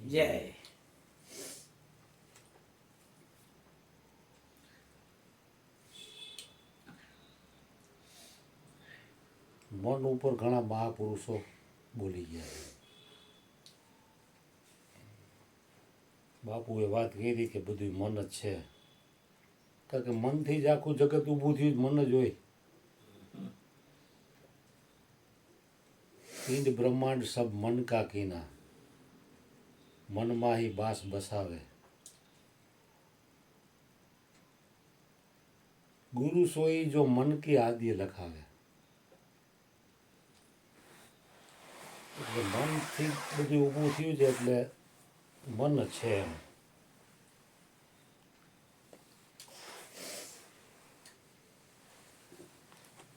જય. મન ઉપર ઘણા મહાપુરુષો બોલી ગયા છે. બાપુએ વાત કરી કે બધું મન જ છે, કારણ કે મનથી જ આખું જગત ઊભું થયું, મન જ હોય. પિંડ બ્રહ્માંડ સબ મન કા કીના, મનમાં ही बास बसावे. गुरु सोई जो मन की आदि लखावे. એટલે મનથી બધું ઊભું થયું છે, એટલે મન જ છે એમ.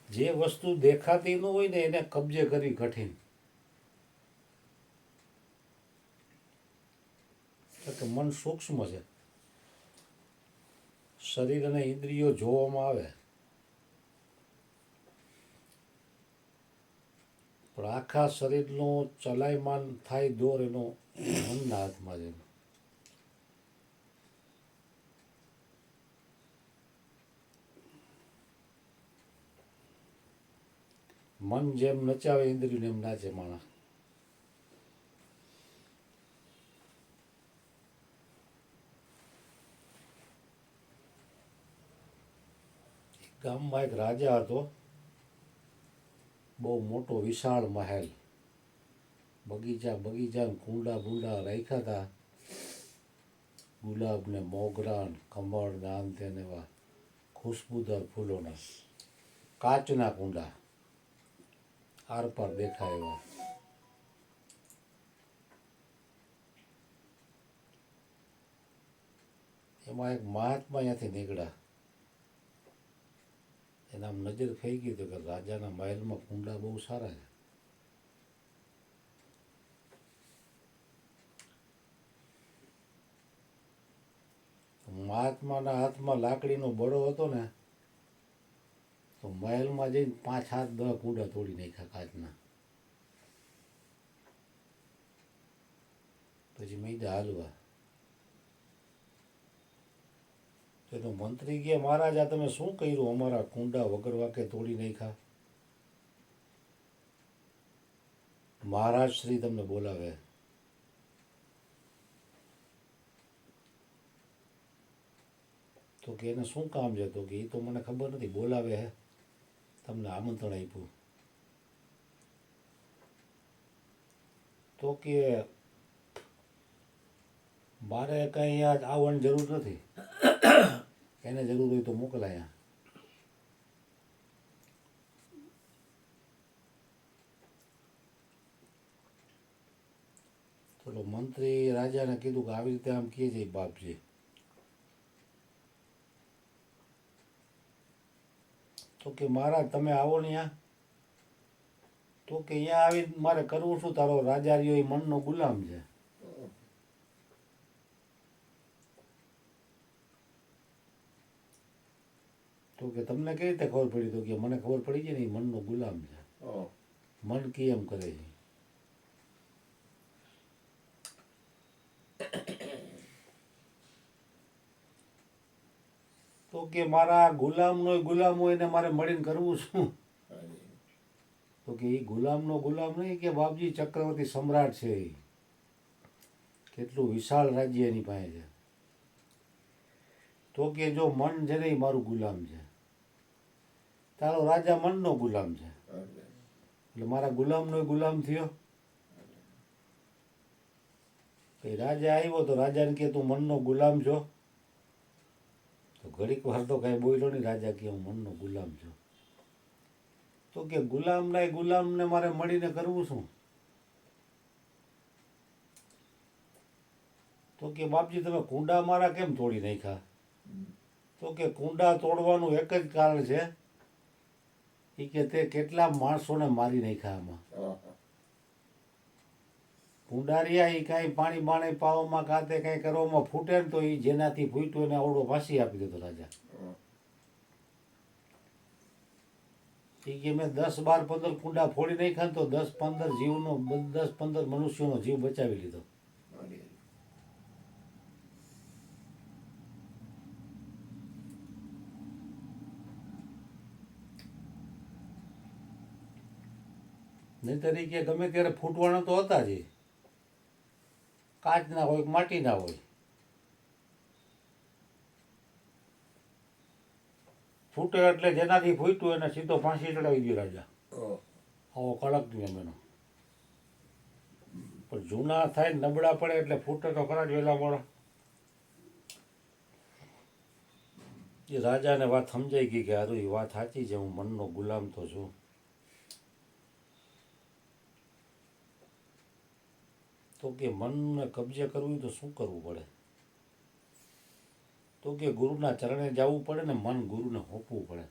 જે વસ્તુ દેખાતી ન હોય ને એને કબજે કરવી કઠિન. કે મન સૂક્ષ્મ છે. શરીર અને ઇન્દ્રિયો જોવામાં આવે, પણ આખા શરીરનો ચલાયમાન થાય દોર એનો મનના હાથમાં છે. મન જેમ નચાવે ઇન્દ્રિયોને એમ નાચે માણસ. ગામમાં એક રાજા હતો, બહુ મોટો વિશાળ મહેલ, બગીચા બગીચા કુંડા બુંડા રાખ્યા હતા, ગુલાબ ને મોગરા ને કમળ ને આમ તેને એવા ખુશ્બુદાર ફૂલોના કાચના કુંડા આરપાર દેખાય એવા. એમાં એક મહાત્મા અહીંયાથી નીકળ્યા. એના આમ નજર થઈ ગઈ તો કે રાજાના મહેલમાં કુંડા બહુ સારા છે. મહાત્માના હાથમાં લાકડીનો બળો હતો ને, તો મહેલમાં જઈને 5-7-10 કુંડા તોડી નાખ્યા કાચના. પછી મીંડા હાલવા. તો મંત્રી કે મહારાજા તમે શું કર્યું, અમારા કુંડા વગર વાકે તોડી નાખ્યા. મહારાજ શ્રી તમને બોલાવે. તો કે એને શું કામ છે, તો કે એ તો મને ખબર નથી, બોલાવે હે, તમને આમંત્રણ આપ્યું. તો કે મારે કઈ અહીંયા આવવાની જરૂર નથી, એને જરૂર હોય તો મોકલાયા. તો મંત્રી રાજાને કીધું કે આવી રીતે આમ કહે છે બાપજી. તો કે મહારાજ તમે આવો ને અહીંયા. તો કે અહીંયા આવી મારે કરવું શું, તારો રાજા રહ્યો એ મનનો ગુલામ છે. તો કે તમને કઈ રીતે ખબર પડી, તો કે મને ખબર પડી છે ને એ મનનો ગુલામ છે, મન કી એમ કરે છે. તો કે મારા ગુલામનો ગુલામ હોય ને મારે મળીને કરવું શું. તો કે એ ગુલામનો ગુલામ નહીં કે બાપજી ચક્રવર્તી સમ્રાટ છે, કેટલું વિશાળ રાજ્ય એની પાસે છે. તો કે જો મન છે ને એ મારું ગુલામ છે, તારો રાજા મનનો ગુલામ છે, એટલે મારા ગુલામનો ગુલામ થયો. રાજા આવ્યો તો રાજાને કે તું મનનો ગુલામ છો. તો ઘડીક વાર તો કઈ બોલ્યો નહીં. રાજા કે હું મનનો ગુલામ છું. તો કે ગુલામને મારે મળીને કરવું શું. તો કે બાપજી તમે કુંડા મારા કેમ તોડી નાખ્યા. તો કે કુંડા તોડવાનું એક જ કારણ છે, એ કે તે કેટલા માણસોને મારી નાખ્યા આમાં. કુંડારિયા એ કાંઈ પાણી બાણી પાવામાં કાંતે કાંઈ કરવામાં ફૂટે ને તો એ જેનાથી ફૂટ્યું એને આવડો ફાંસી આપી દીધો રાજા. એ કે મેં 10-12-15 કુંડા ફોડી નાખ્યા ને તો 10-15 જીવનો 10-15 મનુષ્યોનો જીવ બચાવી લીધો. નહીંતર ઈ કે ગમે ત્યારે ફૂટવાના તો હતા જ એ. કાચના હોય કે માટીના હોય. ફૂટે એટલે જેનાથી ફૂટ્યું એને સીધો ફાંસી ચડાવી દે રાજા. આવો કડક નિયમ એનો. પણ જૂના થાય ને નબળા પડે એટલે ફૂટે તો ખરા જ વહેલા મોડા. એ રાજાને વાત સમજાઈ ગઈ કે હારું એ વાત સાચી છે, હું મનનો ગુલામ તો છું. તો કે મનને કબજે કરવું તો શું કરવું પડે? તો કે ગુરુના ચરણે જવું પડે ને મન ગુરુને સોંપવું પડે.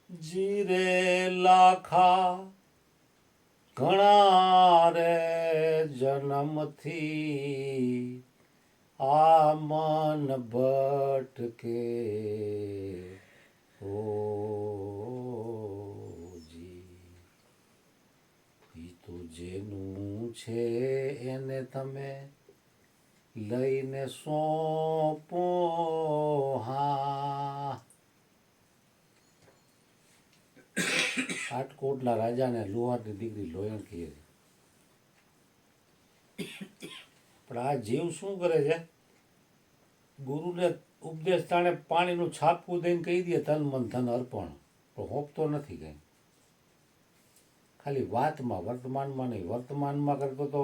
જીરે લાખા ઘણા રે જન્મથી આ મન ભટકે ઓ જી. ઈ તો જેનું છે એને તમે લઈને સોંપો હા. આટકોટના રાજાને લુહારની દીકરી લોયણ કહે છે. પણ આ જીવ શું કરે છે? ગુરુને ઉપદેશ તાણે પાણીનું છાપવું દઈને કહી દે તન મન ધન અર્પણ, પણ હોપતો નથી કંઈ. ખાલી વાતમાં, વર્તમાનમાં નહીં. વર્તમાનમાં કરતો તો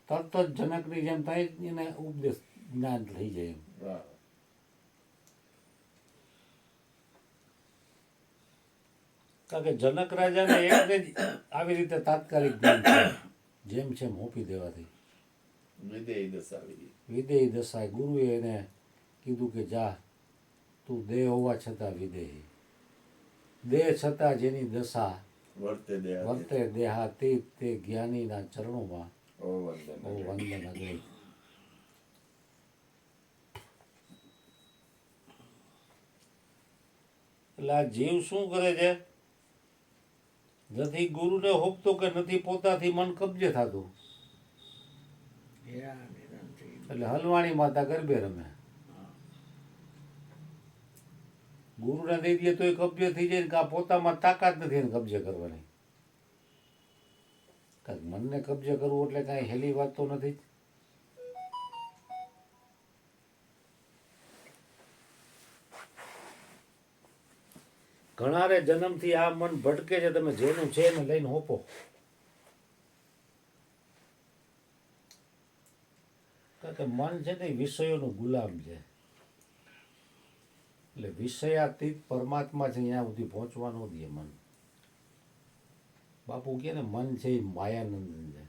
તરત જ જનકની જેમ થાય એને ઉપદેશ જ્ઞાન થઈ જાય એમ. કારણ કે જનક રાજાને એકને જ આવી રીતે તાત્કાલિક જ્ઞાન થયું. જેમ છે એમ હોપી દેવાથી વિદેહી દશા. ગુરુએ એને કીધું કે જા તું દેહ હોવા છતાં વિદેહી, દેહ છતાં જેની દશા વર્તે દેહાતીત તે જ્ઞાનીના ચરણોમાં વંદન અગ્રે. એટલે આ જીવ શું કરે છે? નથી ગુરુને હોપતો કે નથી પોતાથી મન કબજે થતું, એટલે હલવાણી માતા ગરબે રમે. ગુરુને દઈ દે તો એ કબજે થઈ જાય ને, કાં પોતામાં તાકાત નથી એને કબજે કરવાની. કારણ મનને કબજે કરવું એટલે કાંઈ હેલી વાત તો નથી. ઘણા રે જન્મથી આ મન ભટકે છે, તમે જેનું છે એને લઈને હોપો. કારણ કે મન છે ને એ વિષયોનું ગુલામ છે. એટલે વિષયાતીત પરમાત્મા છે ત્યાં સુધી પહોંચવા ન દે મન. બાપુ કહે ને મન છે એ માયાનંદન છે.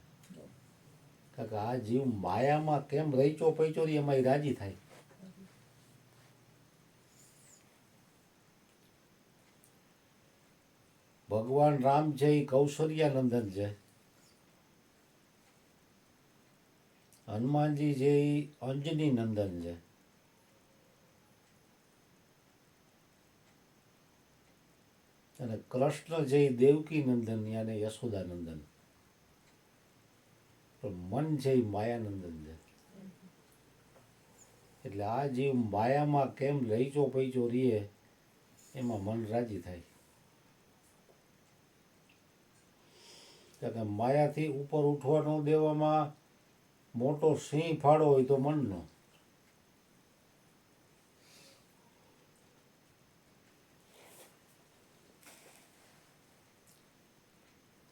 કારણ કે આ જીવ માયામાં કેમ રહીચો પૈચો એમાં એ રાજી થાય. ભગવાન રામ છે એ કૌશલ્યાનંદન છે. હનુમાનજી છે એ અંજની નંદન છે. અને કૃષ્ણ છે એ દેવકી નંદન અને યશોદાનંદન. પણ મન છે એ માયાનંદન છે. એટલે આ જીવ માયામાં કેમ રહીચો પૈચો રીએ એમાં મન રાજી થાય. કારણ કે માયાથી ઉપર ઉઠવા ન દેવામાં મોટો સિંહ ફાળો હોય તો મનનો.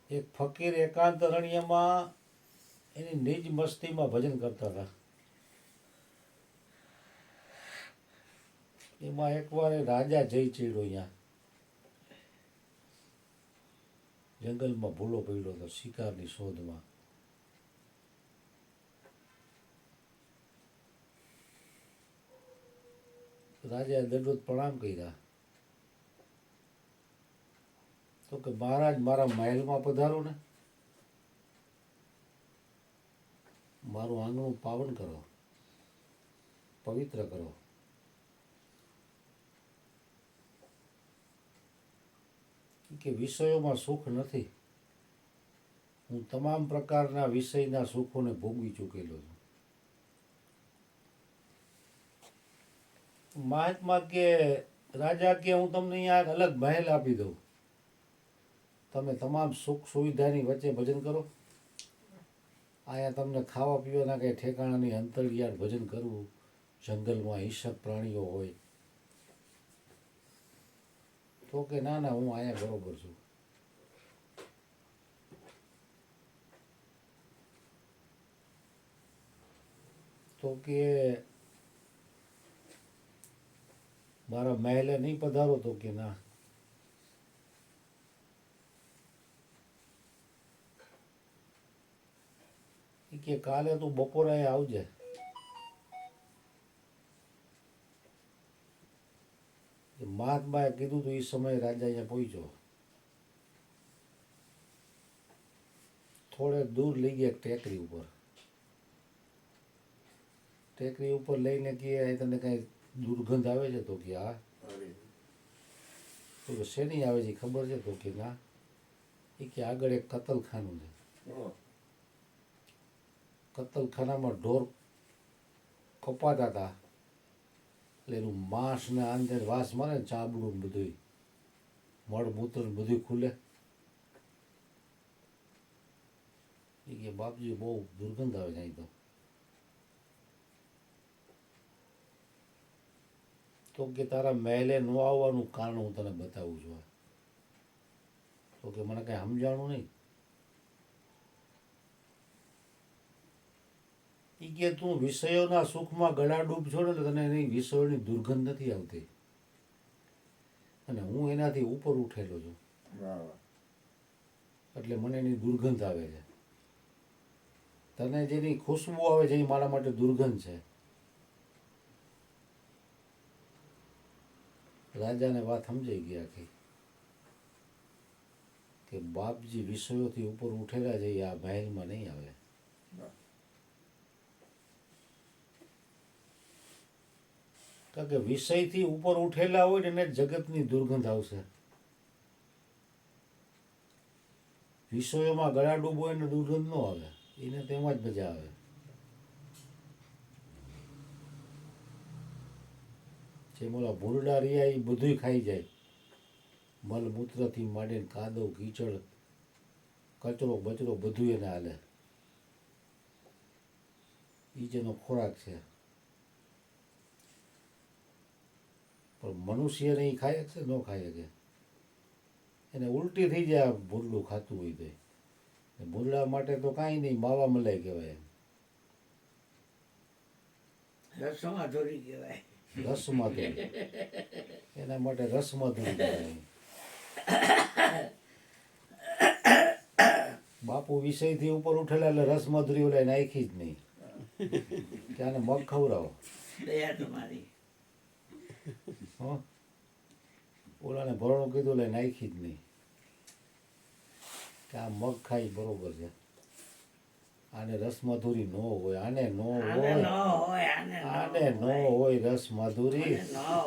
એક ફકીર એકાંત અરણ્યમાં એની નિજ મસ્તીમાં ભજન કરતા હતા. એમાં એકવાર રાજા જઈ ચડ્યો. અહીંયા જંગલમાં ભૂલો પડ્યો હતો શિકારની શોધમાં. રાજાએ દંડવત પ્રણામ કર્યા. તો કે મહારાજ મારા મહેલમાં પધારો ને, મારું આંગણું પાવન કરો, પવિત્ર કરો. કે વિષયોમાં સુખ નથી, હું તમામ પ્રકારના વિષયના સુખોને ભોગવી ચૂકેલો છું. મહાત્મા કે રાજા કે હું તમને અહીંયા એક અલગ મહેલ આપી દઉં, તમે તમામ સુખ સુવિધાની વચ્ચે ભજન કરો. અહીંયા તમને ખાવા પીવાના કંઈ ઠેકાણાની અંતરિયાળ ભજન કરવું, જંગલમાં હિંસક પ્રાણીઓ હોય. તો કે ના ના, હું અહીંયા બરોબર છું. તો કે મારા મહેલે નહીં પધારો? તો કે ના. કે કાલે તું બપોરે આવજે. મહાત્માએ કીધું તું એ સમયે રાજા અહીંયા પહોંચ્યો. થોડે દૂર લઈ ગયા ટેકરી ઉપર. ટેકરી ઉપર લઈને કે તને કઈ દુર્ગંધ આવે છે? તો કે હા. તો શેની આવે છે ખબર છે? તો કે ના. એ કે આગળ એક કતલખાનું છે. કતલખાનામાં ઢોર કપાતા હતા, એટલે એનું માંસ ને અંદર વાસ મારે ને, ચાબડું બધું મળમૂત્ર બધું ખુલે. એ કે બાપજી બહુ દુર્ગંધ આવે છે અહીં તો કે તારા મહેલે ન આવવાનું કારણ હું તને બતાવું છું. તો કે મને કઈ સમજાણું નહીં. એ કે તું વિષયોના સુખમાં ગળાડૂબ છો ને, તને એની વિષયોની દુર્ગંધ નથી આવતી, અને હું એનાથી ઉપર ઉઠેલો છું, એટલે મને એની દુર્ગંધ આવે છે. તને જેની ખુશ્બુ આવે છે એ મારા માટે દુર્ગંધ છે. રાજાને વાત સમજાઈ ગઈ આખી, કે બાપજી વિષયોથી ઉપર ઉઠેલા છે, આ મહેલમાં નહીં આવે. કારણ કે વિષયથી ઉપર ઉઠેલા હોય ને એને જગતની દુર્ગંધ આવશે. વિષયોમાં ગળા ડૂબો એને દુર્ગંધ ન આવે, એને તેમાં જ મજા આવે. જેમ ઓલા ભૂરડા રહ્યા એ બધું ખાઈ જાય, મલમૂત્રથી માંડીને કાદવ કીચડ કચરો બચરો બધું એને હાલે. એ જેનો ખોરાક છે. પણ મનુષ્યને એ ખાય છે? ન ખાય શકે. એને ઉલટી થઈ જાય ભૂરડું ખાતું હોય તો. ભૂરડા માટે તો કાંઈ નહીં, માવા મલાઈ કહેવાય. રસમાધુરી કહેવાય. રસમાધુરી, એના માટે રસમાધુરી કહેવાય. બાપુ વિષયથી ઉપર ઉઠેલા એટલે રસમાધુરી ઓલા નાખી જ નહીં, કે આને મગ ખવડાવો. દયા તમારી. ઓલાને ભરણું કીધું એટલે નાખી જ નહીં, કે આ મગ ખાઈ બરોબર છે. આને રસમાધુરી ન હોય, આને ન હોય, આને ન હોય રસમાધુરી. આ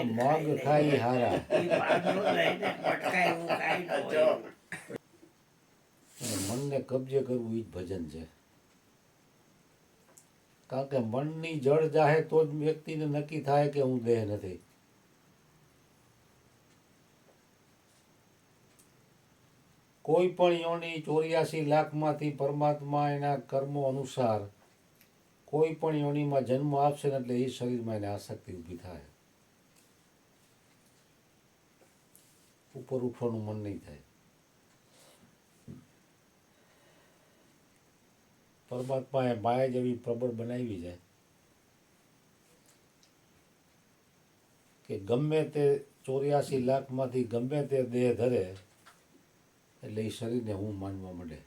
મગ ખાઈ હારા. મનને કબજે કરવું એ જ ભજન છે. કારણ કે મનની જળ જાહે તો જ વ્યક્તિને નક્કી થાય કે હું દેહ નથી. કોઈ પણ યોની 84 લાખમાંથી પરમાત્મા એના કર્મો અનુસાર કોઈ પણ યોનીમાં જન્મ આપશે ને, એટલે એ શરીરમાં એને આસક્તિ ઊભી થાય. ઉપર ઉઠવાનું મન નહીં થાય. પરમાત્માએ માયા જેવી પ્રબળ બનાવી છે કે ગમે તે 84 લાખમાંથી ગમે તે દેહ ધરે એટલે એ શરીરને હું માનવા માંડે.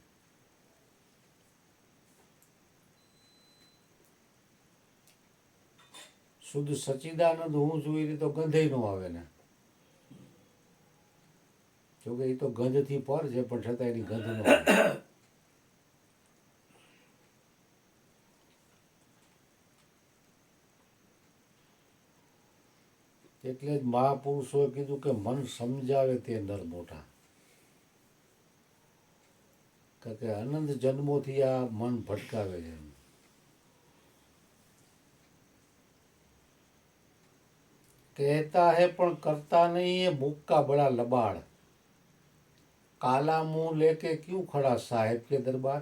શુદ્ધ સચ્ચિદાનંદ હું છું એ તો ગંધે ન આવે ને. જોકે એ તો ગંધથી પર છે, પણ છતાં એની ગંધ ન આવે. એટલે જ મહાપુરુષોએ કીધું કે મન સમજાવે તે નર મોટા. કારણ કે અનંત જન્મોથી આ મન ભટકાવે છે. कहता है पण करता नहीं है मुक्का बड़ा लबाड़ काला मुंह लेके क्यों खड़ा साहेब के दरबार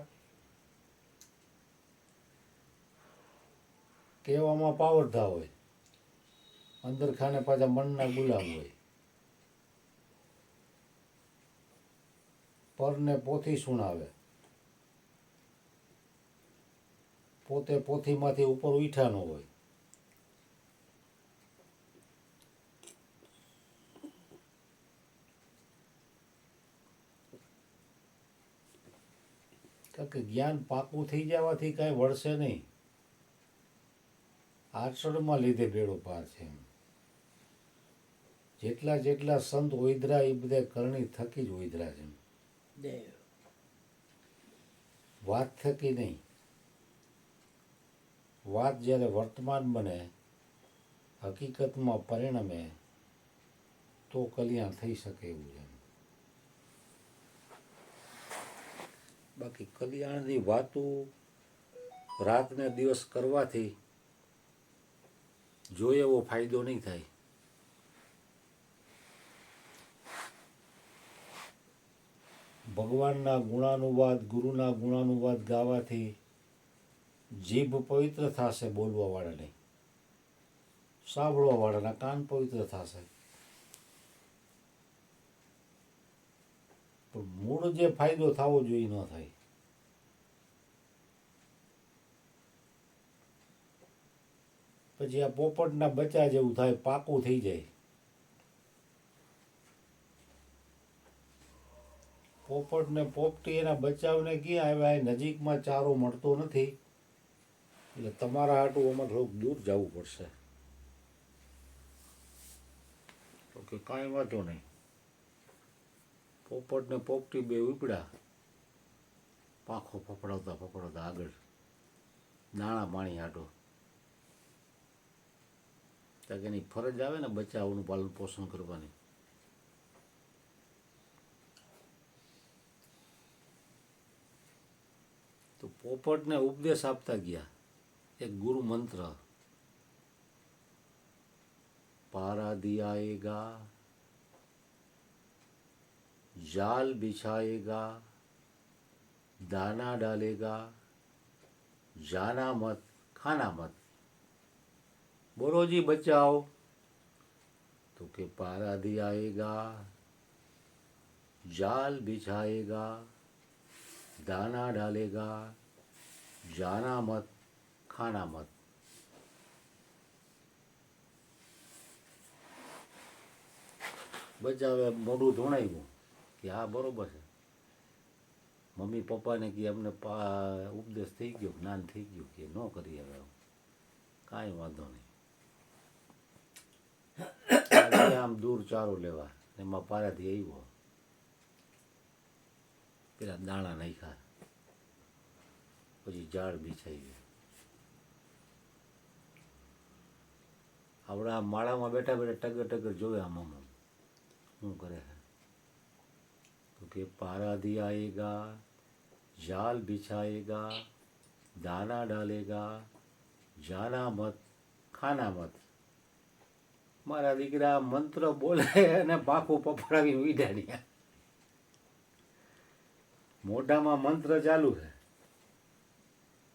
કહેવામાં પાવરધા હોય અંદર ખાને પાછા મનના ગુલામ હોય પરને પોથી સુણાવે પોતે પોથીમાંથી ઉપર ઉઠાનો હોય કારણ કે જ્ઞાન પાકું થઈ જવાથી કાંઈ વળશે નહીં આચરણમાં લીધે બેડો પાર છે એમ જેટલા જેટલા સંત ઓઈધરા એ બધા કરણી થકી જ ઓઈધરા છે દેવ વાત થકી નહીં વાત જ્યારે વર્તમાન બને હકીકતમાં પરિણમે તો કલ્યાણ થઈ શકે એવું છે બાકી કલ્યાણની વાતો રાત ને દિવસ કરવાથી જો એવો ફાયદો નહીં થાય ભગવાનના ગુણાનુવાદ ગુરુના ગુણાનુવાદ ગાવાથી જીભ પવિત્ર થશે બોલવાવાળાની સાંભળવાવાળાના કાન પવિત્ર થશે પણ મૂળ જે ફાયદો થવો જોઈએ ન થાય પછી આ પોપટના બચ્ચા જેવું થાય પાકું થઈ જાય પોપટ ને પોપટી એના બચાવને ક્યાં આવ્યા એ નજીકમાં ચારો મળતો નથી એટલે તમારા હાટું આમાં થોડુંક દૂર જવું પડશે તો કે કાંઈ વાંધો નહીં પોપટ ને પોપટી બે ઉપડ્યા પાંખો ફફડાવતા ફફડાવતા આગળ દાણા પાણી હાટો ત્યાં કે એની ફરજ આવે ને બચ્ચાઓનું પાલન પોષણ કરવાની તો પોપટને ઉપદેશ આપતા ગયા એક ગુરુ મંત્ર पारा दियाएगा जाल बिछाएगा दाना डालेगा जाना मत खाना मत बोलो जी बचाओ तो के पारा दियाएगा जाल बिछाएगा दाना डालेगा जाना मत खाना मत બચાવે મોઢું ધોણાવ્યું કે હા બરોબર છે મમ્મી પપ્પાને કે અમને ઉપદેશ થઈ ગયો જ્ઞાન થઈ ગયું કે ન કરી હવે કાંઈ વાંધો નહીં આમ દૂર ચારો લેવા એમાં પારાથી આવ્યો પેલા દાણા નાખ્યા પછી ઝાડ બિછાઈ ગયું આવડા માળામાં બેઠા બેઠા ટગર ટગર જોવે આમ આમ શું કરે છે તો કે पारा दियाएगा जाल बिछाएगा दाना डालेगा जाना मत खाना मत મારા દીકરા મંત્ર બોલે અને પાખું પફડાવી ઉડાડ્યા મોઢામાં મંત્ર ચાલુ છે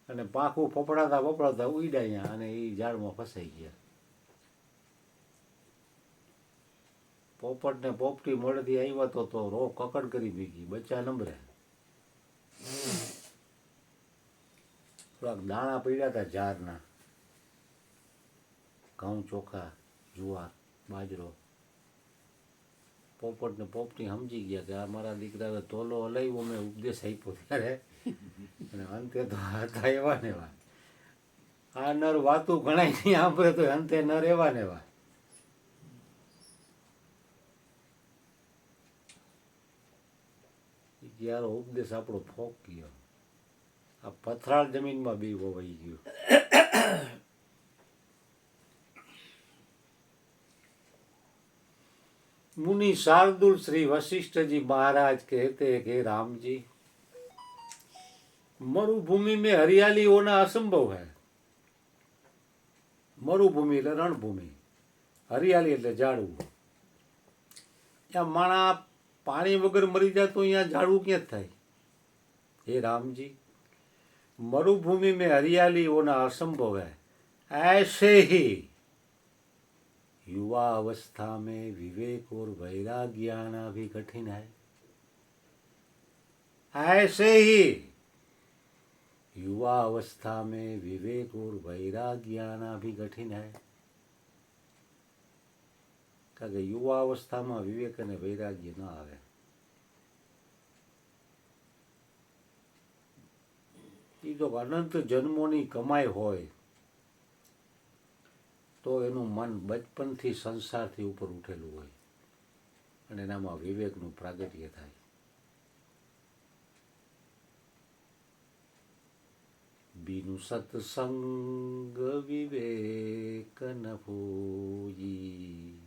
અને પાખું ફફડાતા ફફડાતા ઉડાડ્યા અને એ ઝાડમાં ફસાઈ ગયા પોપટ ને પોપટી મળતી આવ્યા તો રો કકડ કરી ભીગી બચ્ચા નંબરે થોડાક દાણા પડ્યા હતા ઝાડના ઘઉં ચોખા જુવાર બાજરો પોપટ ને પોપટી સમજી ગયા કે આ મારા દીકરા તોલો હલાવ્યો મેં ઉપદેશ આપ્યો ત્યારે અને અંતે તો હતા એવા ને એવા આ નર વાતું ઘણા નહીં સાંભળે તો અંતે નર એવા ને એવા યાર ઉપદેશ આપણો ફોક ગયો આ પથરાળ જમીનમાં બી વવાઈ ગયું मुनि शार्दुल श्री वशिष्ठ जी महाराज कहते हैं कि राम जी मरुभूमि में हरियाली होना असंभव है मरुभूमि रणभूमि હરિયાળી એટલે ઝાડવું. ત્યાં માણા પાણી વગર મરી જાય તો અહીંયા ઝાડવું ક્યાં થાય? हे राम जी, मरुभूमि में हरियाली होना असंभव है, ऐसे ही युवा अवस्था में विवेक और वैराग्य आना भी कठिन है. ऐसे ही युवा अवस्था में विवेक और वैराग्य आना भी कठिन है. કારણ કે યુવા અવસ્થામાં વિવેક અને વૈરાગ્ય ન આવે. એ જો અનંત જન્મોની કમાઈ હોય તો એનું મન બચપનથી સંસારથી ઉપર ઉઠેલું હોય અને એનામાં વિવેકનું પ્રાગટ્ય થાય. બીનું સત્સંગ વિવેક ન હોઈ,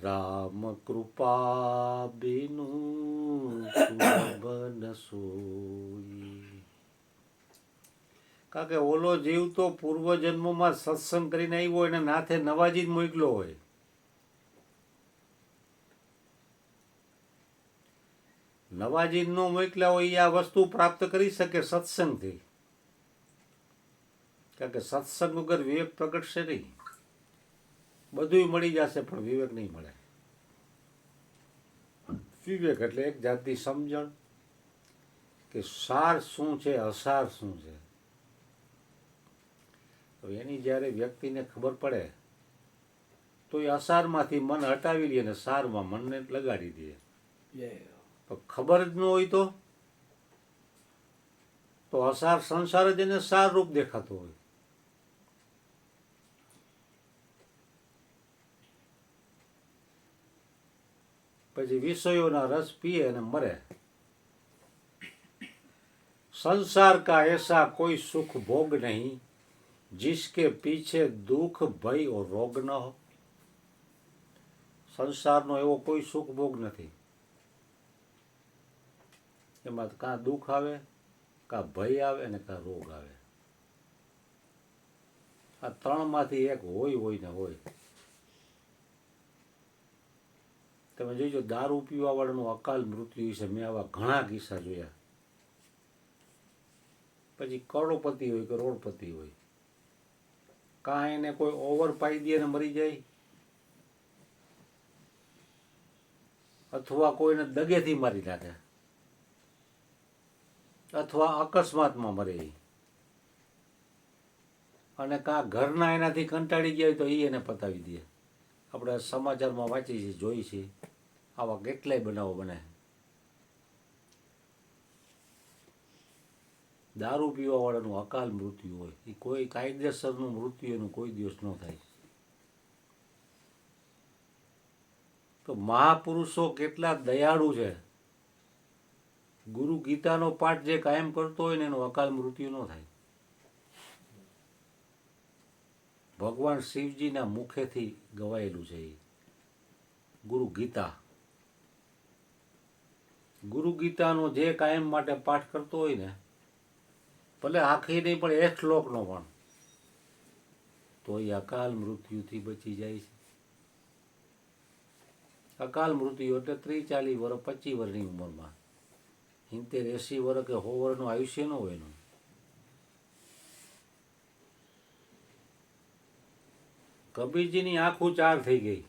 રામ કૃપા બીનું સુલભ ન સોઈ. કારણ કે ઓલો જીવ તો પૂર્વજન્મોમાં સત્સંગ કરીને આવ્યો એને નાથે નવાજી જ મોકલો હોય. નવાજી ન મોકલ્યા હોય આ વસ્તુ પ્રાપ્ત કરી શકે સત્સંગથી. કારણ કે સત્સંગ વગર વિવેક પ્રગટશે નહીં. બધું મળી જશે પણ વિવેક નહીં મળે. વિવેક એટલે એક જાતની સમજણ કે સાર શું છે, અસાર શું છે. એની જ્યારે વ્યક્તિને ખબર પડે તો એ અસારમાંથી મન હટાવી લે અને સારમાં મનને લગાડી દે. પણ ખબર જ ન હોય તો અસાર સંસાર જ એને સાર રૂપ દેખાતો હોય. પછી વિષયોના રસ પીએ અને મરે. संसार का ऐसा कोई सुख भोग नहीं जिसके पीछे दुख भय और रोग न हो. સંસારનો એવો કોઈ સુખ ભોગ નથી એમાં કાં દુઃખ આવે, કાં ભય આવે અને કાં રોગ આવે. આ ત્રણમાંથી એક હોય ને હોય. તમે જોઈજો દારૂ પીવા વાળાનું અકાલ મૃત્યુ છે. મેં આવા ઘણા કિસ્સા જોયા. પછી કરોડપતિ હોય કે રોડપતિ હોય, કાં એને કોઈ ઓવર પાઈ દે ને મરી જાય, અથવા કોઈને દગેથી મારી નાખે, અથવા અકસ્માતમાં મરે, અને કાં ઘરના એનાથી કંટાળી ગયા હોય તો એને પતાવી દે. આપણે સમાચારમાં વાંચી છીએ, જોઈ છીએ, આવા કેટલાય બનાવો બને. દારૂ પીવા વાળાનું અકાલ મૃત્યુ હોય એ કોઈ કાયદેસરનું મૃત્યુ એનું કોઈ દિવસ ન થાય. તો મહાપુરુષો કેટલા દયાળુ છે. ગુરુ ગીતાનો પાઠ જે કાયમ કરતો હોય ને એનું અકાલ મૃત્યુ ન થાય. ભગવાન શિવજીના મુખેથી ગવાયેલું છે એ ગુરુ ગીતા. ગુરુ ગીતાનો જે કાયમ માટે પાઠ કરતો હોય ને, ભલે આખી નહીં પણ એક શ્લોકનો પણ, તો એ અકાલ મૃત્યુથી બચી જાય છે. અકાલ મૃત્યુ એટલે 30-40 વર્ષ 25 વર્ષની ઉંમરમાં, 70-80 વર્ષ કે 100 વર્ષનું આયુષ્ય ન હોય એનું. કબીરજીની આંખો 4 થઈ ગઈ.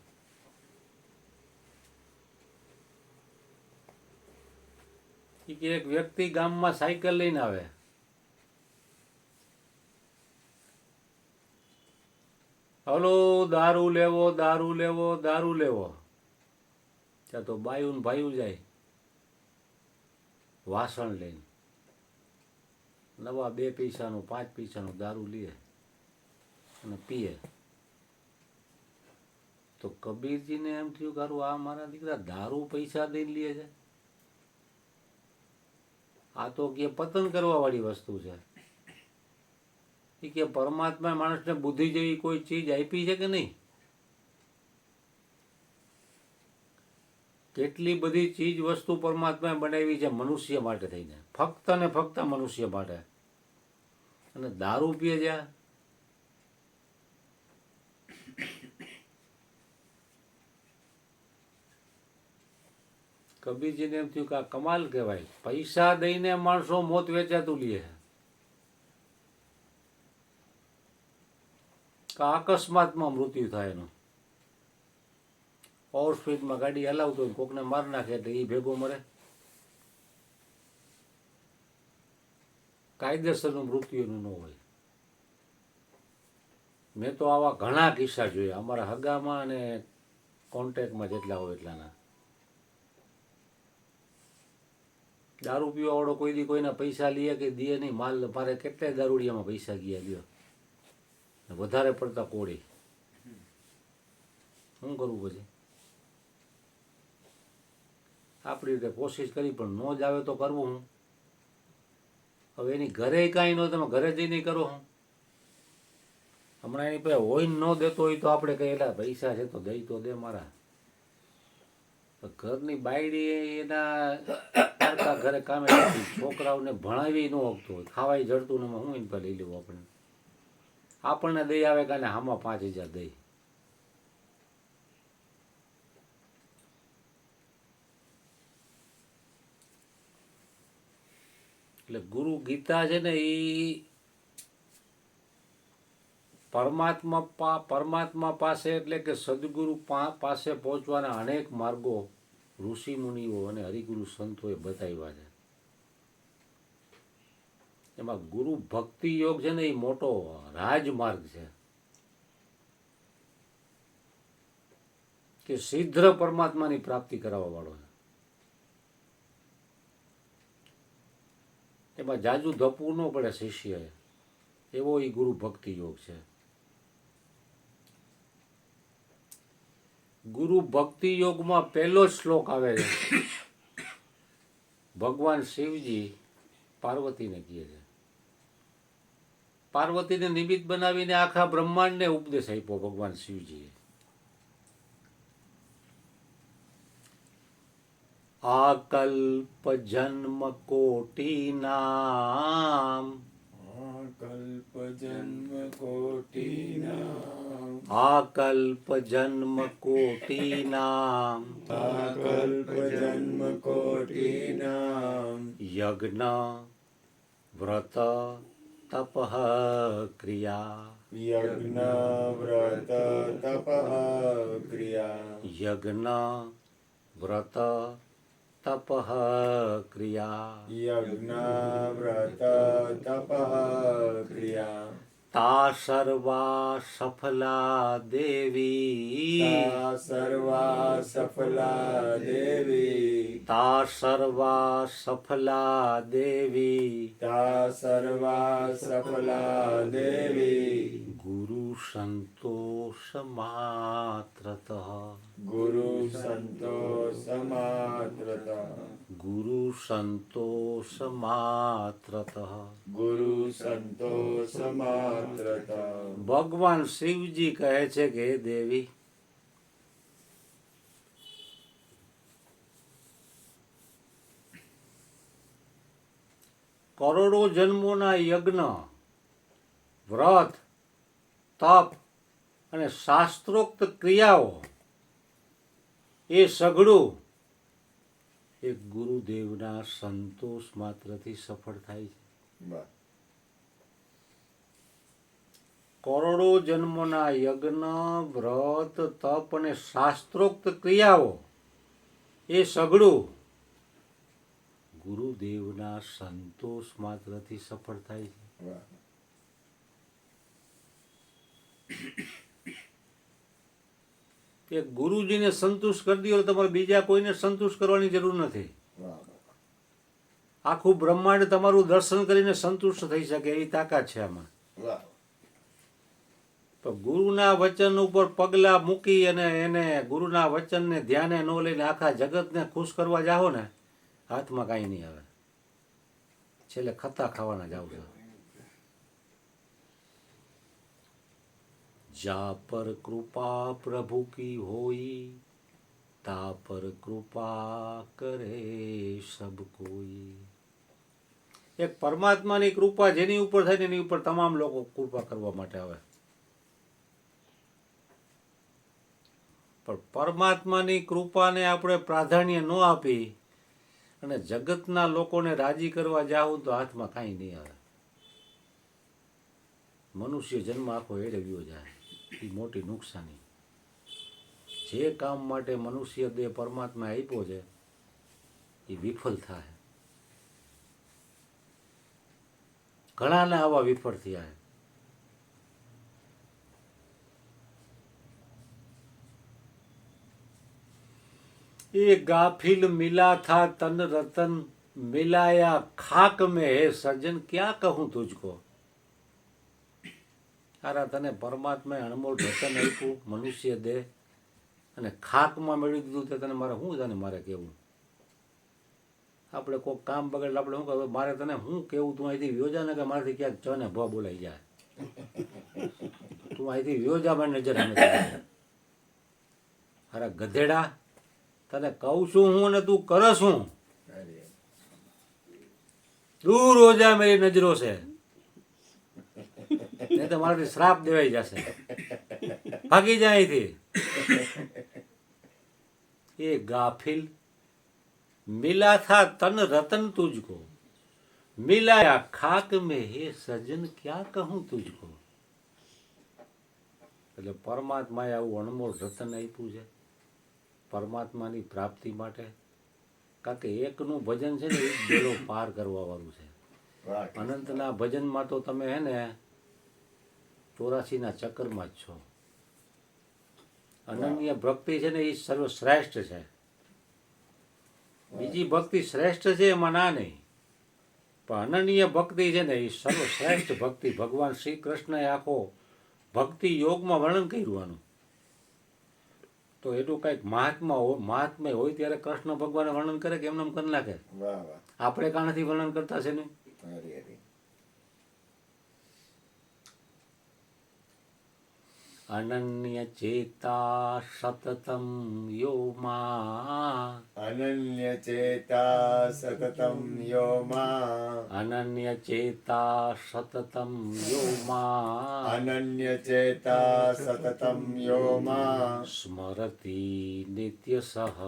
એક વ્યક્તિ ગામમાં સાયકલ લઈને આવે, હલો દારૂ લેવો, દારૂ લેવો, દારૂ લેવો. ત્યાં તો બાયું ભાઈયું જાય વાસણ લઈને, નવા 2 પૈસાનું 5 પૈસાનું દારૂ લે અને પીએ. તો કબીરજીને એમ થયું કે આ મારા દીકરા દારૂ પૈસા દઈને લે છે, આ તો કે પતન કરવા વાળી વસ્તુ છે. એ કે પરમાત્મા માણસને બુદ્ધિ જેવી કોઈ ચીજ આપી છે કે નહીં? કેટલી બધી ચીજ વસ્તુ પરમાત્માએ બનાવી છે મનુષ્ય માટે થઈને, ફક્ત ને ફક્ત મનુષ્ય માટે. અને દારૂ પીએ જ્યાં કબીરજીને એમ થયું કે આ કમાલ કહેવાય, પૈસા દઈને માણસો મોત વેચાતું લે, કે અકસ્માતમાં મૃત્યુ થાય એનું. ઓવર સ્પીડમાં ગાડી હલાવતો હોય, કોકને માર નાખે એટલે એ ભેગો મરે. કાયદેસરનું મૃત્યુ એનું ન હોય. મેં તો આવા ઘણા કિસ્સા જોયા અમારા હગામાં અને કોન્ટેક્ટમાં જેટલા હોય એટલાના. દારૂ પીવા વાળો કોઈ દી કોઈના પૈસા લે કે દે નહીં, માલ મારે કેટલાય દારૂડિયામાં પૈસા ગયા લ્યો, વધારે પડતા કોળી. શું કરવું પછી? આપણી રીતે કોશિશ કરી પણ ન જ આવે તો કરવું હું. હવે એની ઘરે કાંઈ ન, તમે ઘરે જઈને કરો હું. હમણાં એની પાસે હોય ન દેતો હોય તો આપણે કહીએ એલા પૈસા છે તો દઈ તો દે મારા. ઘરની બાયડી એના પારકા ઘરે કામે નથી, છોકરાઓને ભણાવી ન શકતો હોય, ખાવાય જડતું ને હું એને લઈ લેવું આપણે. આપણને દઈ આવે કાને આમાં 5,000 દઈ. એટલે ગુરુ ગીતા છે ને એ પરમાત્મા પાસે એટલે કે સદગુરુ પાસે પહોંચવાના અનેક માર્ગો ઋષિ મુનિઓ અને હરિગુરુ સંતોએ બતાવ્યા છે. એમાં ગુરુ ભક્તિ યોગ છે ને એ મોટો રાજમાર્ગ છે કે શીઘ્ર પરમાત્માની પ્રાપ્તિ કરાવવા વાળો છે. એમાં જાજુ ધપવું ન પડે શિષ્યએ, એવો એ ગુરુ ભક્તિ યોગ છે. ગુરુ ભક્તિ યોગમાં પહેલો જ શ્લોક આવે છે, ભગવાન શિવજી પાર્વતીને કહે છે. પાર્વતીને નિમિત્ત બનાવીને આખા બ્રહ્માંડને ઉપદેશ આપ્યો ભગવાન શિવજીએ. આકલ્પ જન્મ કોટી નામ, આકલ્પ જન્મ કોટી નામ, આકલ્પ જન્મ કોટી નામ, આકલ્પ જન્મ કોટી નામ, યજ્ઞ વ્રત તપઃ ક્રિયા, યજ્ઞ વ્રત તપઃ ક્રિયા, યજ્ઞ વ્રત તપઃ ક્રિયા, યજ્ઞ વ્રત તપઃ ક્રિયા, તા સર્વા સફલા દેવી, તા સર્વા સફલા દેવી, તા સર્વા સફલા દેવી, તા સર્વા સફલા દેવી, ગુરુ સંતોષ માત્રતઃ, ગુરુ સંતોષ માત્રતઃ, ગુરુ સંતોષ માત્રતઃ. ગુરુ સંતોષ માત્રતઃ. ભગવાન શિવજી કહે છે કે હે દેવી, કરોડો જન્મોના યજ્ઞ, વ્રત, તપ અને શાસ્ત્રોક્ત ક્રિયાઓ એ સઘળું એક ગુરુદેવના સંતોષ માત્રથી સફળ થાય છે. બસ. કરોડો જન્મોના યજ્ઞ, વ્રત, તપ અને શાસ્ત્રોક્ત ક્રિયાઓ એ સઘળું ગુરુદેવના સંતોષ માત્રથી સફળ થાય છે. વાહ. કે ગુરુજીને સંતુષ્ટ કરી દો, તમારે બીજા કોઈને સંતુષ્ટ કરવાની જરૂર નથી. વાહ. આખું બ્રહ્માંડ તમારું દર્શન કરીને સંતુષ્ટ થઈ શકે એવી તાકાત છે આમાં. વાહ. તો ગુરુના વચન ઉપર પગલા મૂકી અને એને ગુરુના વચનને ધ્યાને ન લઈને આખા જગતને ખુશ કરવા જાઓ ને, હાથમાં કાંઈ નહીં આવે, છેલ્લે ખતા ખાવાના જાવ છો. જા પર કૃપા પ્રભુ કી હોઈ, તા પર કૃપા કરે સબ કોઈ. એક પરમાત્માની કૃપા જેની ઉપર થાય ને એની ઉપર તમામ લોકો કૃપા કરવા માટે આવે. પણ પરમાત્માની કૃપાને આપણે પ્રાધાન્ય ન આપી અને જગતના લોકોને રાજી કરવા જાવું તો હાથમાં કાંઈ નહીં આવે. મનુષ્ય જન્મ આખો એડે ગયો જાય, એ મોટી નુકસાની. જે કામ માટે મનુષ્ય દેહ પરમાત્મા આપ્યો છે એ વિફળ થાય. ઘણાને આવા વિફળ થયા. ये गाफिल मिला था तन रतन मिलाया खाक में है सज्जन क्या कहूँ तुझको. તારા તને પરમાત્માએ અણમોલ રતન આપ્યું મનુષ્ય દેહ અને ખાકમાં મેળવી દીધું તે તને મારે શું તને મારે કહેવું. આપણે કોઈ કામ બગડે આપણે શું કહે મારે તને શું કહેવું, તું અહીંથી વ્યોજા ને કે મારાથી ક્યાંક ચ ને ભ બોલાઈ જાય, તું અહીંથી વ્યોજા માં નજર અમે અરે ગધેડા તને કહું છું હું અને તું કરે શું, દૂર હો જા મેરી નજરો છે, નહીં તો મારાથી શ્રાપ દેવાઈ જશે, ભાગી જાય અહીંથી. એ ગાફિલ मिला था तन रतन तुझको मिलाया खाक में हे सजन क्या कहूँ तुझको. એટલે પરમાત્માએ આવું અણમોલ રતન આપ્યું છે પરમાત્માની પ્રાપ્તિ માટે. કારણ કે એકનું ભજન છે ને એ બેડો પાર કરવા વાળું છે. અનંતના ભજનમાં તો તમે હે ને 84ના ચક્કરમાં જ છો. અનન્ય ભક્તિ છે ને એ સર્વશ્રેષ્ઠ છે. બીજી ભક્તિ શ્રેષ્ઠ છે એમાં ના નહીં, પણ અનન્ય ભક્તિ છે ને એ સર્વશ્રેષ્ઠ ભક્તિ. ભગવાન શ્રી કૃષ્ણએ આખો ભક્તિ યોગમાં વર્ણન કર્યું. તો એટલું કંઈક મહાત્મા હોય ત્યારે કૃષ્ણ ભગવાન વર્ણન કરે કે એમને કરી નાખે. આપણે કાં નથી વર્ણન કરતા છે ને. અનન્ય ચેતા સતતમ યો મા અનન્ય ચેતા સતતમ યો મા અનન્ય ચેતા સતતમ યો મા અનન્ય ચેતા સતતમ યો મા સ્મરતિ નિત્ય સહ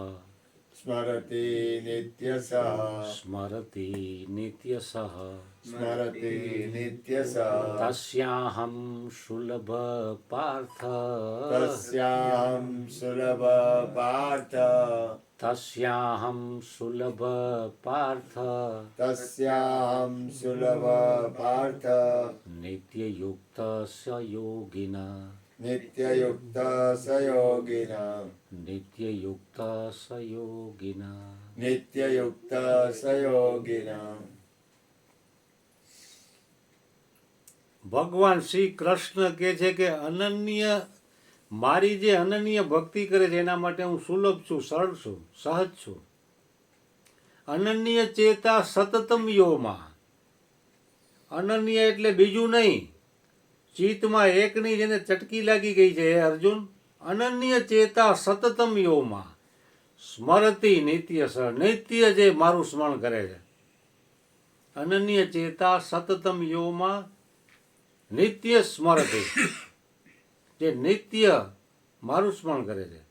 સ્મરતિ નિત્યસઃ સ્મરતિ નિત્ય સહ સ્મરતિ નિત્યસઃ તસ્યાહમ સુલભ પાર્થ તસ્યાહં સુલભ પાર્થ તસ્યાહમ સુલભ પાર્થ તસ્યાહં સુલભ પાર્થ નિત્યયુક્ત સ યોગિના નિત્યયુક્ત સયોગિના નિત્યયુક્ત સ યોગિના નિત્યયુક્ત સયોગિના. ભગવાન શ્રી કૃષ્ણ કહે છે કે અનન્ય મારી જે અનન્ય ભક્તિ કરે છે એના માટે હું સુલભ છું, સરળ છું, સહજ છું. અનન્ય ચેતા સતતમ યોમાં. અનન્ય એટલે બીજું નહીં, ચિત્તમાં એકની જેને ચટકી લાગી ગઈ છે હે અર્જુન. અનન્ય ચેતા સતતમ યોમાં સ્મરતિ નિત્ય સ નિત્ય જે મારું સ્મરણ કરે છે. અનન્ય ચેતા સતતમ યોમાં નિત્ય સ્મરતિ જે નિત્ય મારું સ્મરણ કરે છે.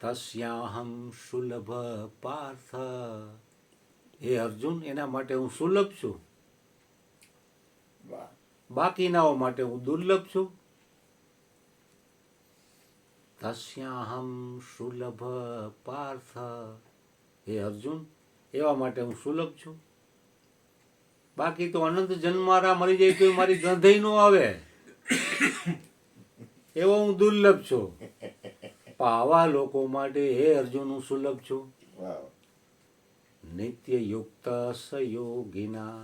તસ્યાહમ સુલભ પાર્થ. હે અર્જુન એના માટે હું સુલભ છું, બાકીનાઓ માટે હું દુર્લભ છું. તસ્યાહમ સુલભ પાર્થ. હે અર્જુન એવા માટે હું સુલભ છું. બાકી તો અનંત જન્મારા મરી જાય તો મારી ગંધઈ નો આવે એવો હું દુર્લભ છું. પણ આવા લોકો માટે હે અર્જુન હું સુલભ છું. નિત્ય યુક્ત સયોગિના.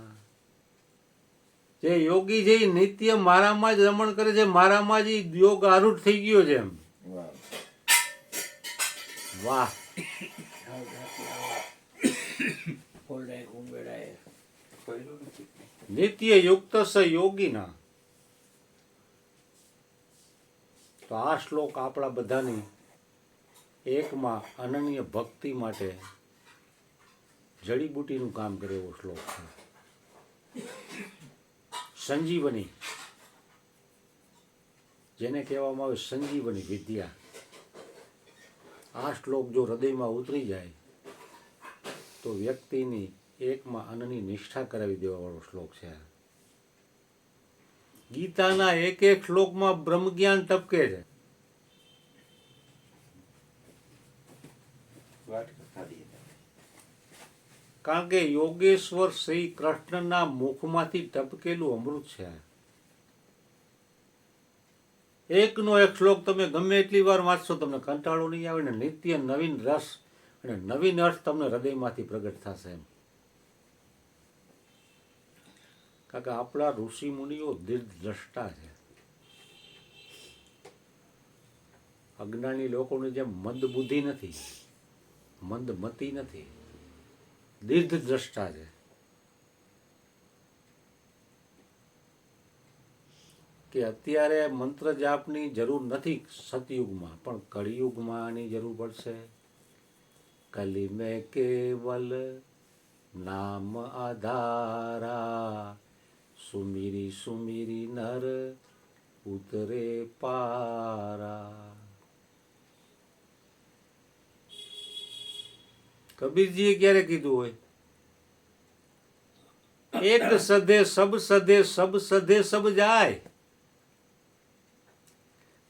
જે યોગી છે એ નિત્ય મારામાં જ રમણ કરે છે, મારામાં જ યોગ આરૂઢ થઈ ગયો છે. એમ વાહ. નિત્ય યુક્ત સ યોગીના. તો આ શ્લોક આપણા બધાની એકમાં અનન્ય ભક્તિ માટે જડીબુટીનું કામ કરે એવો શ્લોક છે. સંજીવની જેને કહેવામાં આવે સંજીવની વિદ્યા. આ શ્લોક જો હૃદયમાં ઉતરી જાય તો વ્યક્તિની એકમાં અન્નની નિષ્ઠા કરાવી દેવાવાળો શ્લોક છે. ગીતાના એક એક શ્લોકમાં બ્રહ્મજ્ઞાન ટપકે છે. કારણ કે યોગેશ્વર શ્રી કૃષ્ણના મુખમાંથી ટપકેલું અમૃત છે. એકનો એક શ્લોક તમે ગમે એટલી વાર વાંચશો તમને કંટાળો નહીં આવે ને નિત્ય નવીન રસ અને નવીન અર્થ તમને હૃદયમાંથી પ્રગટ થશે એમ. કારણ કે આપણા ઋષિ મુનિઓ દીર્ઘદ્રષ્ટા છે. અજ્ઞાની લોકોની જેમ મંદ બુદ્ધિ નથી, મંદ મતિ નથી, દીર્ઘદ્રષ્ટા છે. કે અત્યારે મંત્ર જાપની જરૂર નથી સતયુગમાં, પણ કળિયુગમાં આની જરૂર પડશે. કલી મેં કેવલ નામ આધારા, સુમિરી સુમિરી નર ઉતરે પારા. કબીરજીએ ક્યારે કીધું હોય, એક સધે સબ સધે સબ સધે સબ જાય.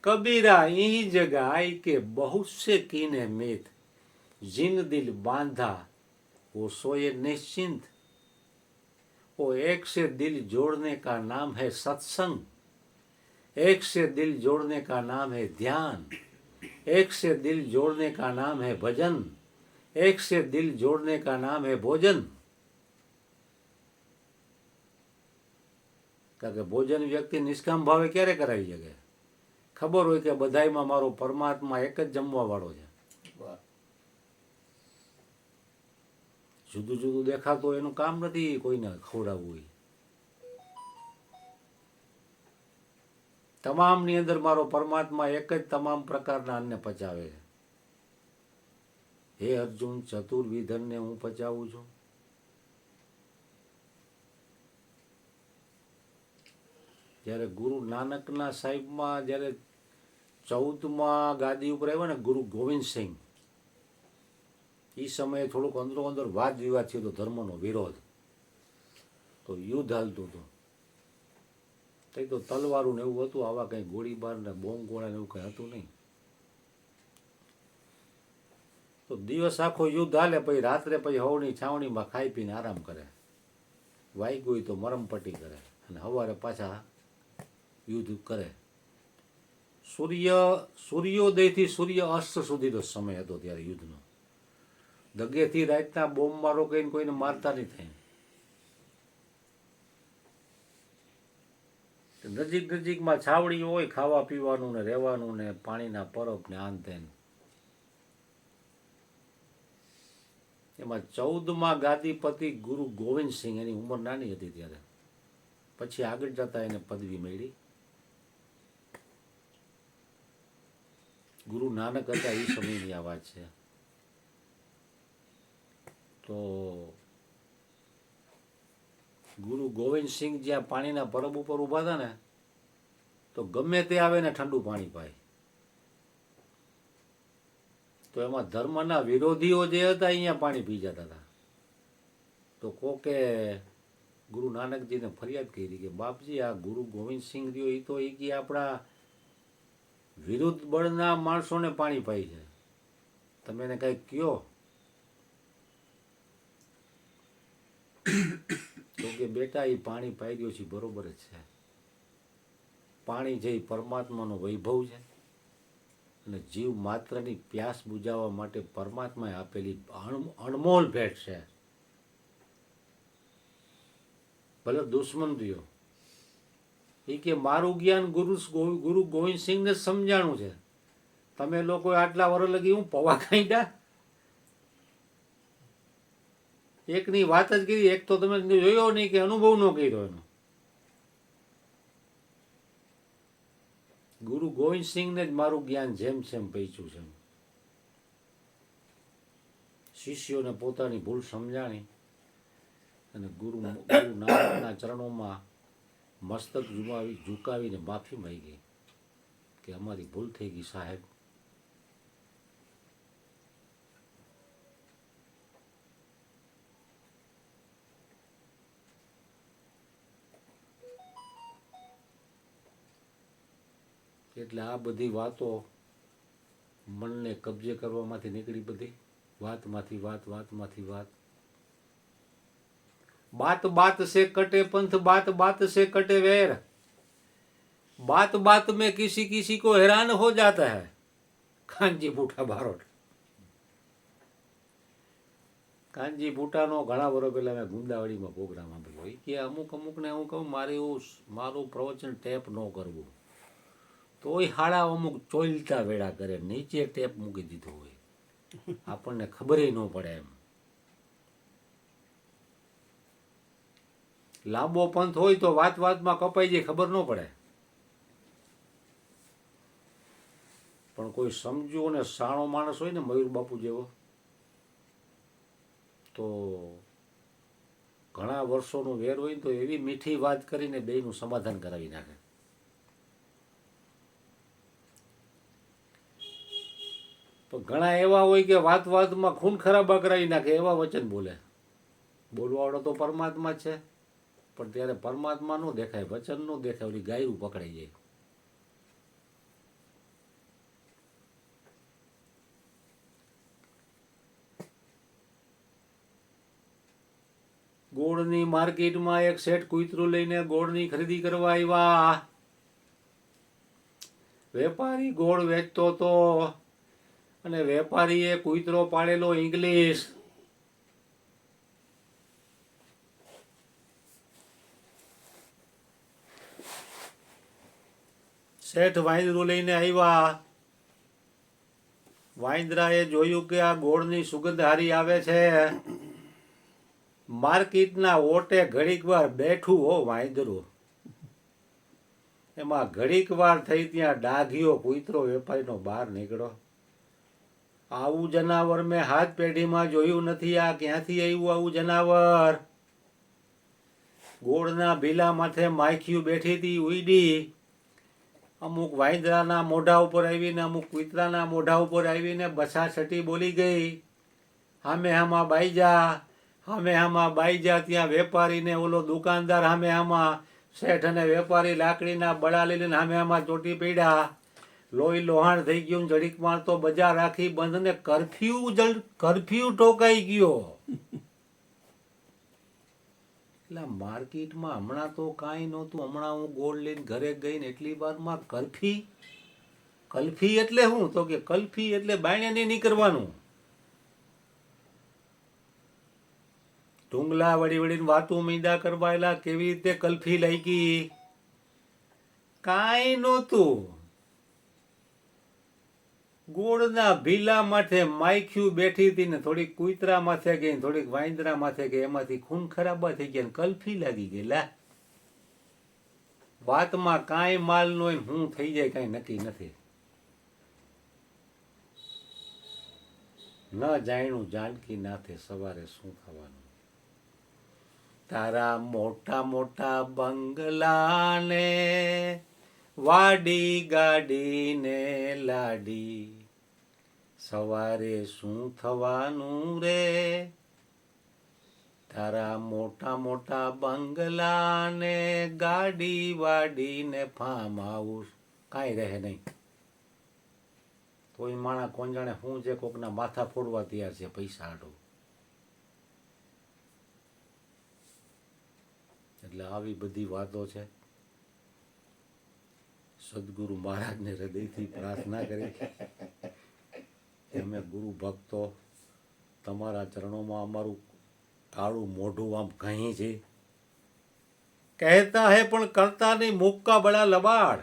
कबीरा यही जगाई के बहुत से कीने मित, जिन दिल बांधा वो सोए निश्चिंत. वो एक से दिल जोड़ने का नाम है सत्संग, एक से दिल जोड़ने का नाम है ध्यान, एक से दिल जोड़ने का नाम है भजन, एक से दिल जोड़ने का नाम है भोजन. કારણ કે ભોજન વ્યક્તિ નિષ્કામ ભાવે ક્યારે કરાવી શકે? ખબર હોય કે બધાયમાં મારો પરમાત્મા એક જ જમવા વાળો છે. જુદું જુદું દેખાતું એનું કામ નથી કોઈને ખવડાવવું. તમામની અંદર મારો પરમાત્મા એક જ તમામ પ્રકારના અન્ન પચાવે છે. હે અર્જુન, ચતુર્વિધનને હું પચાવું છું. જ્યારે ગુરુ નાનકના સાહેબમાં જ્યારે 14માં ગાદી ઉપર આવ્યા ને ગુરુ ગોવિંદસિંહ, એ સમયે થોડુંક અંદરો અંદર વાદ વિવાદ થયો હતો, ધર્મનો વિરોધ. તો યુદ્ધ હાલતું હતું. કંઈ તો તલવારું ને એવું હતું, આવા કંઈ ગોળીબાર ને બોમ્બ ગોળા ને એવું કંઈ હતું નહીં. તો દિવસ આખો યુદ્ધ હાલે, પછી રાત્રે પછી હવની છાવણીમાં ખાઈ પીને આરામ કરે, વાગ્યું હોય તો મરમપટ્ટી કરે, અને સવારે પાછા યુદ્ધ કરે. સૂર્યોદયથી સૂર્ય અસ્ત સુધીનો સમય હતો ત્યારે યુદ્ધનો. દગેથી રાતના બોમ્બ મારો કહીને કોઈને મારતા નહીં થાય. નજીક નજીકમાં છાવડી હોય, ખાવા પીવાનું ને રહેવાનું ને પાણીના પરબ ને આન તેન. એમાં 14માં ગાદીપતિ ગુરુ ગોવિંદસિંહ, એની ઉંમર નાની હતી ત્યારે, પછી આગળ જતા એને પદવી મળી. ગુરુ નાનક હતા એ સમયની આ વાત છે. તો ગુરુ ગોવિંદસિંહ જ્યાં પાણીના પરબ ઉપર ઊભા હતા ને, તો ગમે તે આવે ને ઠંડુ પાણી પાય. તો એમાં ધર્મના વિરોધીઓ જે હતા અહીંયા પાણી પી જતા હતા. તો કોકે ગુરુ નાનકજીને ફરિયાદ કરી કે બાપજી, આ ગુરુ ગોવિંદસિંહ રહ્યો એ તો એ કે આપણા વિરુદ્ધ બળના માણસોને પાણી પાઈ છે, તમે એને કંઈક કયો. તો કે બેટા, એ પાણી પાઈ રહ્યો છે બરોબર જ છે. પાણી છે એ પરમાત્માનો વૈભવ છે, અને જીવ માત્રની પ્યાસ બુજાવવા માટે પરમાત્માએ આપેલી અણમોલ ભેટ છે. ભલે દુશ્મન રહ્યો, એ કે મારું જ્ઞાન ગુરુ ગોવિંદસિંહને સમજાણું છે, તમે લોકો આટલા વર્ષ લગી હું પવા ખાઈડા. એકની વાત જ કરી, એક તો તમે જોયો નહીં કે અનુભવ ન કર્યો એનો. ગુરુ ગોવિંદસિંહને જ મારું જ્ઞાન જેમ જેમ પહોંચ્યું છે. શિષ્યોને પોતાની ભૂલ સમજાણી અને ગુરુ નાનકના ચરણોમાં મસ્તક ઝુકાવીને માફી, એટલે આ બધી વાતો મનને કબજે કરવામાંથી નીકળી, બધી વાતમાંથી વાત, વાતમાંથી વાત. बात बात से कटे पंथ, बात बात से कटे वैर, बात बात में किसी किसी को हैरान हो जाता है. કાનજી બુટા બારોટ. કાનજી બુટાનો ઘણા વર્ષ પહેલા મેં ગુંદાવાડીમાં પ્રોગ્રામ આપેલો. એ કે અમુક અમુકને હું કહું મારે એવું મારું પ્રવચન ટેપ ન કરવું, તોય હાડા અમુક ચોલતા વેળા કરે, નીચે ટેપ મૂકી દીધો હોય, આપણને ખબર ન પડે એમ. લાંબો પંથ હોય તો વાત વાતમાં કપાઈ જાય, ખબર ન પડે. પણ કોઈ સમજુ અને સાણો માણસ હોય ને, મયુર બાપુ જેવો, તો ઘણા વર્ષોનું વેર હોય ને તો એવી મીઠી વાત કરીને બેયનું સમાધાન કરાવી નાખે. પણ ઘણા એવા હોય કે વાત વાતમાં ખૂન ખરાબા કરાવી નાખે, એવા વચન બોલે. બોલવાવાળો તો પરમાત્મા જ છે, પણ ત્યારે પરમાત્મા નો દેખાય, વચન નો દેખાય, ઓલી ગાયરું પકડાઈ જાય. ગોળની માર્કેટમાં એક શેઠ કૂતરું લઈને ગોળની ખરીદી કરવા આવ્યા. વેપારી ગોળ વેચતો હતો અને વેપારીએ કૂતરો પાડેલો ઇંગ્લિશ. શેઠ વાંદરું લઈને આવ્યા. વાંદરાએ જોયું કે આ ગોળની સુગંધ હારી આવે છે. માર્કેટના ઓટે ઘડીક વાર બેઠું હો વાંદરું. એમાં ઘડીક વાર થઈ ત્યાં ડાઘિયો કૂતરો વેપારીનો બહાર નીકળ્યો. આવું જનાવર મેં હાથ પેઢીમાં જોયું નથી, આ ક્યાંથી આવ્યું આવું જનાવર? ગોળના ભીલા માથે માખીયું બેઠી હતી, ઉડી. અમુક વાંદરાના મોઢા ઉપર આવીને અમુક કૂતરાના મોઢા ઉપર આવીને બસા છટી બોલી ગઈ, હામે હામાં બાઈજા, હામે હામાં બાઈજા. ત્યાં વેપારીને ઓલો દુકાનદાર હામે હામાં, શેઠ અને વેપારી લાકડીના બળા લઈને હામે હામાં ચોટી પડ્યા. લોહી લોહાણ થઈ ગયું. જડીકમાં તો બજાર રાખી બંધ ને કરફ્યુ ટોકાઈ ગયો. એટલે માર્કેટમાં હમણાં તો કાંઈ નહોતું. હમણાં હું ગોળ લઈને ઘરે ગઈ ને એટલી વારમાં કલ્ફી એટલે શું? તો કે કલ્ફી એટલે બાયણે નહીં નીકળવાનું. ઢુંગલા વળી વળીને વાતું મીંડા કરવાયેલા. કેવી રીતે કલ્ફી લાગી? કાંઈ નહોતું. ગોળના ભીલા માથે માખીયું બેઠી હતી ને થોડીક કૂતરા માથે ગઈ, થોડીક વાંદરા માથે ગઈ, એમાંથી ખૂન ખરાબા થઈ ગયા, કલ્ફી લાગી ગઈ. લા, વાતમાં કાંઈ માલ નો હોય, હું થઈ જાય કાંઈ નક્કી નથી. ન જાણ્યું જાનકી નાથે સવારે શું થવાનું. તારા મોટા મોટા બંગલાને વાડી ગાડીને લાડી, સવારે શું થવાનું રે? તારા મોટા મોટા બંગલાને ગાડી વાડીને ફાર્મ હાઉસ કાંઈ રહે નહીં. કોઈ માણા કોણ જાણે શું છે, કોકના માથા ફોડવા તૈયાર છે પૈસા હાટુ. એટલે આવી બધી વાતો છે. સદગુરુ મહારાજને હૃદયથી પ્રાર્થના કરી કે અમે ગુરુ ભક્તો તમારા ચરણોમાં અમારું કાળું મોઢું આમ કહી છે. કહેતા હે પણ કરતા નહીં, મુક્કા બડા લબાડ.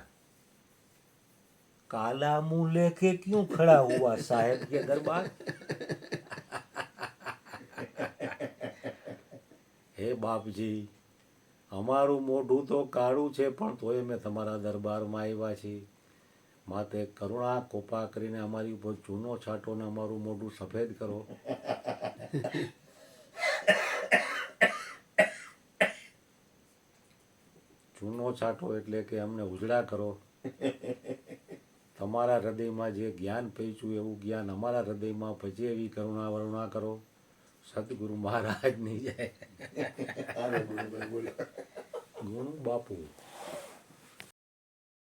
કાલા મુંહ લેके क्यों खड़ा हुआ साहेब के दरबार? હે બાપજી, અમારું મોઢું તો કાળું છે પણ તોય અમે તમારા દરબારમાં આવ્યા છીએ. માતે કરુણા કોપા કરીને અમારી ઉપર ચૂનો છાંટો ને અમારું મોઢું સફેદ કરો. ચૂનો છાંટો એટલે કે અમને ઉજળા કરો. તમારા હૃદયમાં જે જ્ઞાન પૈચ્યું એવું જ્ઞાન અમારા હૃદયમાં પછી એવી કરુણા વરુણા કરો. સદગુરુ મહારાજ ની જય. ગુરુ બાપુ.